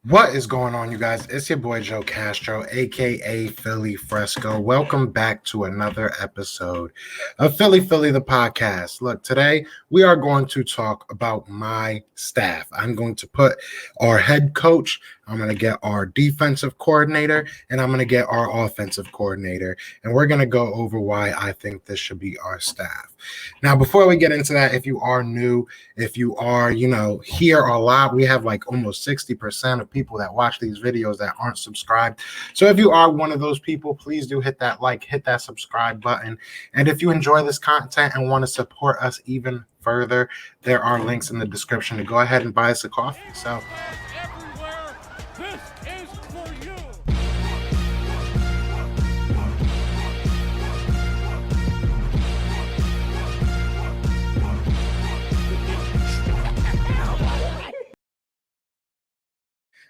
What is going on, you guys? It's your boy Joe Castro, aka Philly Fresco. Welcome back to another episode of Philly the podcast. Look, today we are going to talk about my staff. I'm going to put our head coach, I'm going to get our defensive coordinator, and I'm going to get our offensive coordinator. And we're going to go over why I think this should be our staff. Now, before we get into that, if you are new, if you are, here a lot, we have like almost 60% of people that watch these videos that aren't subscribed. So if you are one of those people, please do hit that like, hit that subscribe button. And if you enjoy this content and want to support us even further, there are links in the description to go ahead and buy us a coffee. So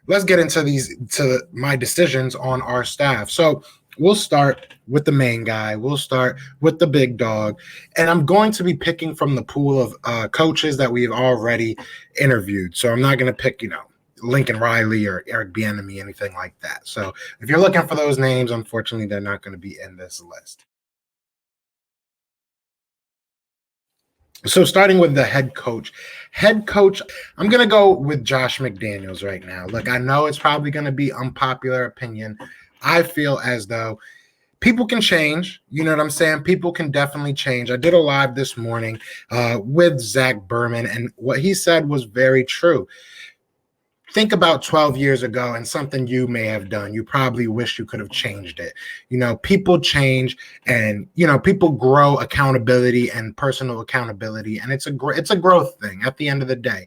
let's get into my decisions on our staff. So we'll start with the main guy. We'll start with the big dog. And I'm going to be picking from the pool of coaches that we've already interviewed. So I'm not going to pick, Lincoln Riley or Eric Bieniemy, anything like that. So if you're looking for those names, unfortunately, they're not going to be in this list. So starting with the head coach, I'm going to go with Josh McDaniels right now. Look, I know it's probably going to be unpopular opinion. I feel as though people can change. You know what I'm saying? People can definitely change. I did a live this morning with Zach Berman, and what he said was very true. Think about 12 years ago and something you may have done. You probably wish you could have changed it. People change, and people grow accountability and personal accountability, and it's a growth thing at the end of the day.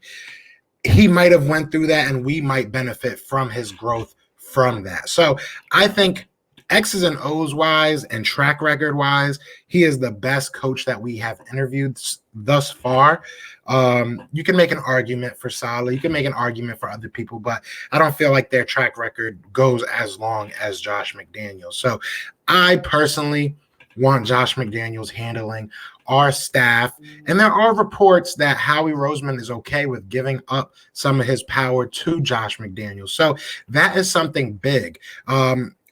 He might have went through that, and we might benefit from his growth from that. So I think X's and O's wise and track record wise, he is the best coach that we have interviewed thus far. You can make an argument for Staley. You can make an argument for other people, but I don't feel like their track record goes as long as Josh McDaniels. So I personally want Josh McDaniels handling our staff. And there are reports that Howie Roseman is okay with giving up some of his power to Josh McDaniels. So that is something big.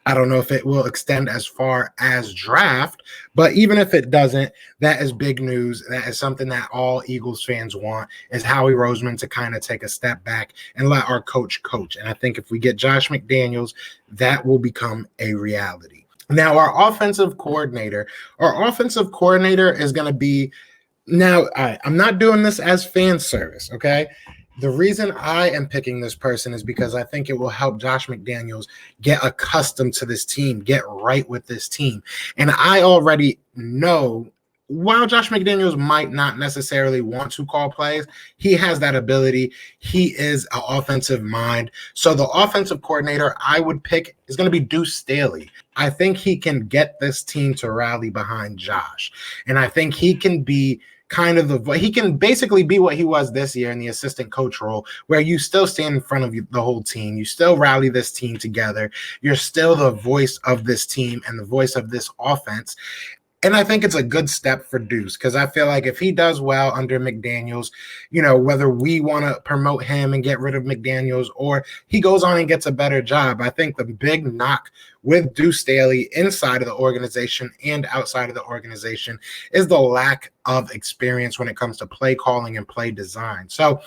I don't know if it will extend as far as draft, but even if it doesn't, that is big news. That is something that all Eagles fans want, is Howie Roseman to kind of take a step back and let our coach. And I think if we get Josh McDaniels, that will become a reality. Now, our offensive coordinator is going to be now. I'm not doing this as fan service, okay? The reason I am picking this person is because I think it will help Josh McDaniels get accustomed to this team, get right with this team. And I already know, while Josh McDaniels might not necessarily want to call plays, he has that ability. He is an offensive mind. So the offensive coordinator I would pick is going to be Duce Staley. I think he can get this team to rally behind Josh. And I think he can be he can basically be what he was this year in the assistant coach role, where you still stand in front of the whole team. You still rally this team together. You're still the voice of this team and the voice of this offense. And I think it's a good step for Duce, because I feel like if he does well under McDaniels, whether we want to promote him and get rid of McDaniels or he goes on and gets a better job, I think the big knock with Duce Staley inside of the organization and outside of the organization is the lack of experience when it comes to play calling and play design. So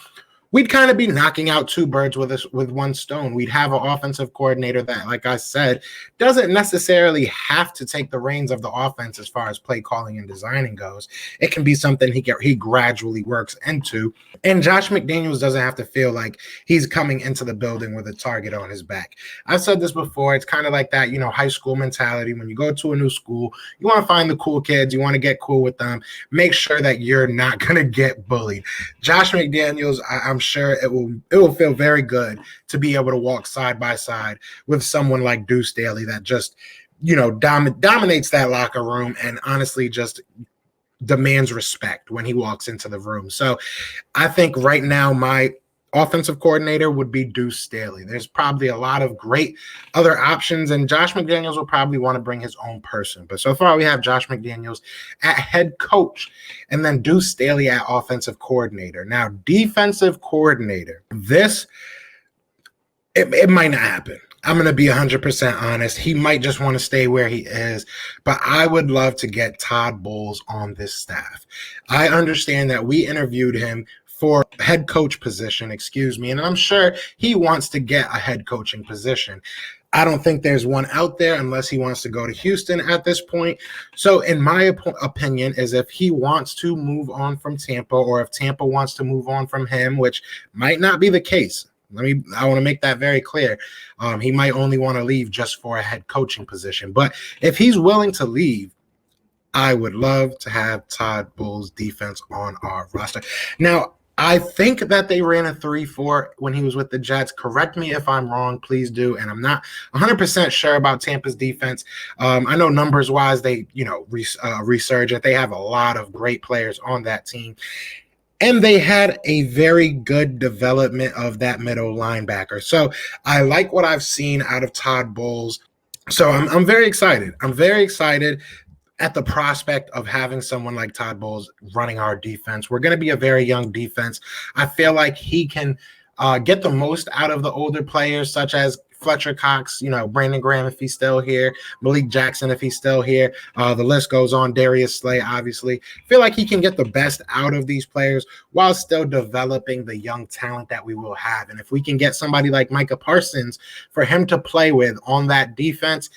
we'd kind of be knocking out two birds with one stone. We'd have an offensive coordinator that, like I said, doesn't necessarily have to take the reins of the offense as far as play calling and designing goes. It can be something he gradually works into. And Josh McDaniels doesn't have to feel like he's coming into the building with a target on his back. I've said this before. It's kind of like that, high school mentality. When you go to a new school, you want to find the cool kids. You want to get cool with them. Make sure that you're not going to get bullied. Josh McDaniels, I'm sure it will feel very good to be able to walk side by side with someone like Duce Staley that just, dominates that locker room and honestly just demands respect when he walks into the room. So I think right now my offensive coordinator would be Duce Staley. There's probably a lot of great other options, and Josh McDaniels will probably want to bring his own person. But so far, we have Josh McDaniels at head coach, and then Duce Staley at offensive coordinator. Now, defensive coordinator. This It might not happen. I'm going to be 100% honest. He might just want to stay where he is, but I would love to get Todd Bowles on this staff. I understand that we interviewed him for head coach position, excuse me, and I'm sure he wants to get a head coaching position. I don't think there's one out there unless he wants to go to Houston at this point. So in my opinion is if he wants to move on from Tampa, or if Tampa wants to move on from him, which might not be the case. I want to make that very clear. He might only want to leave just for a head coaching position. But if he's willing to leave, I would love to have Todd Bowles' defense on our roster. Now, I think that they ran a 3-4 when he was with the Jets. Correct me if I'm wrong, please do. And I'm not 100% sure about Tampa's defense. I know numbers-wise, they resurgent. They have a lot of great players on that team. And they had a very good development of that middle linebacker. So I like what I've seen out of Todd Bowles. So I'm very excited. I'm very excited at the prospect of having someone like Todd Bowles running our defense. We're going to be a very young defense. I feel like he can get the most out of the older players, such as Fletcher Cox, Brandon Graham if he's still here, Malik Jackson if he's still here. The list goes on. Darius Slay, obviously. Feel like he can get the best out of these players while still developing the young talent that we will have. And if we can get somebody like Micah Parsons for him to play with on that defense,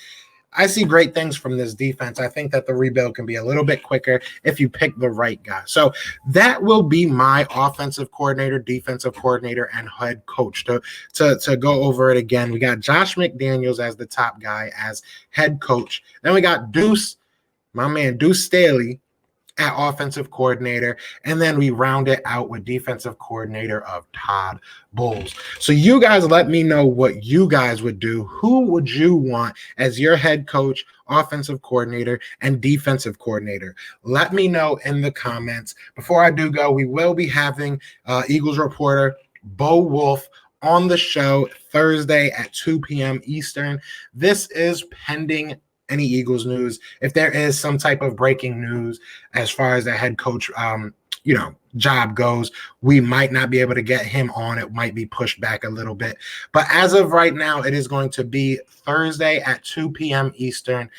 I see great things from this defense. I think that the rebuild can be a little bit quicker if you pick the right guy. So that will be my offensive coordinator, defensive coordinator, and head coach. To go over it again, we got Josh McDaniels as the top guy as head coach. Then we got Duce, my man Duce Staley, at offensive coordinator, and then we round it out with defensive coordinator of Todd Bowles. So you guys let me know what you guys would do. Who would you want as your head coach, offensive coordinator, and defensive coordinator? Let me know in the comments. Before I do go, we will be having Eagles reporter Bo Wolf on the show Thursday at 2 p.m. Eastern. This is pending any Eagles news. If there is some type of breaking news as far as the head coach, job goes, we might not be able to get him on. It might be pushed back a little bit. But as of right now, it is going to be Thursday at 2 p.m. Eastern.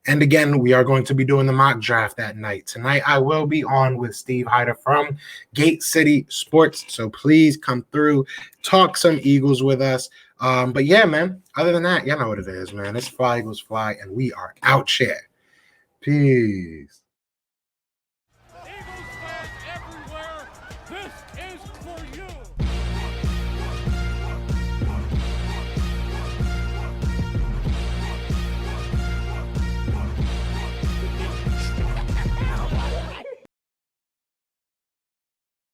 And again, we are going to be doing the mock draft that night. Tonight, I will be on with Steve Hyder from Gate City Sports. So please come through, talk some Eagles with us. But yeah, man, other than that, you know what it is, man. It's Fly Eagles Fly, and we are out here. Peace.